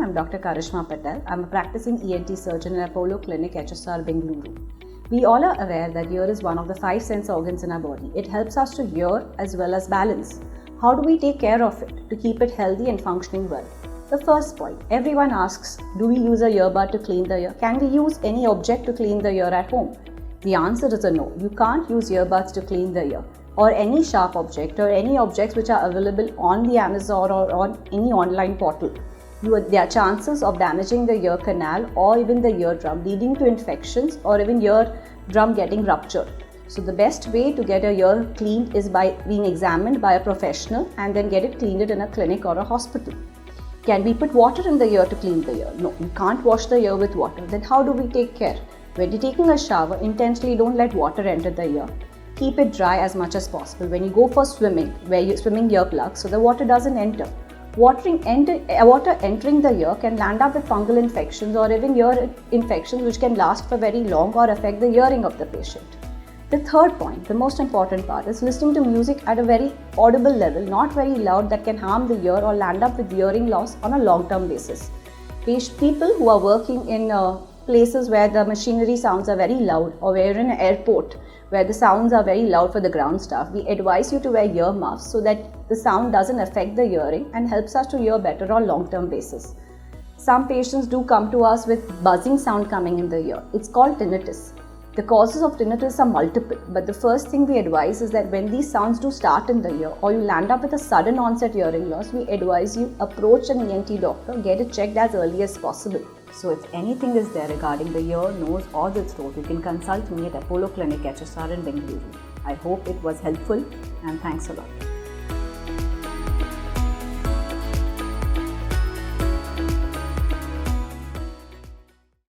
I'm Dr. Karishma Patel. I'm a practicing ENT surgeon in Apollo Clinic, HSR, Bengaluru. We all are aware that ear is one of the 5 sense organs in our body. It helps us to hear as well as balance. How do we take care of it to keep it healthy and functioning well? The first point, everyone asks, do we use a earbud to clean the ear? Can we use any object to clean the ear at home? The answer is a no. You can't use earbuds to clean the ear, or any sharp object, or any objects which are available on the Amazon or on any online portal. There are chances of damaging the ear canal or even the eardrum, leading to infections or even eardrum getting ruptured. So the best way to get a ear cleaned is by being examined by a professional and then get it cleaned in a clinic or a hospital. Can we put water in the ear to clean the ear? No, you can't wash the ear with water. Then how do we take care? When you're taking a shower, intentionally don't let water enter the ear. Keep it dry as much as possible. When you go for swimming, wear your swimming earplugs so the water doesn't enter. Water entering the ear can land up with fungal infections or even ear infections which can last for very long or affect the hearing of the patient. The third point, the most important part, is listening to music at a very audible level, not very loud, that can harm the ear or land up with hearing loss on a long-term basis. People who are working in places where the machinery sounds are very loud, or where you're in an airport where the sounds are very loud for the ground staff, we advise you to wear ear muffs so that the sound doesn't affect the hearing and helps us to hear better on long-term basis. Some patients do come to us with buzzing sound coming in the ear. It's called tinnitus. The causes of tinnitus are multiple, but the first thing we advise is that when these sounds do start in the ear or you land up with a sudden onset hearing loss, we advise you approach an ENT doctor, get it checked as early as possible. So if anything is there regarding the ear, nose or the throat, you can consult me at Apollo Clinic, HSR in Bengaluru. I hope it was helpful and thanks a lot.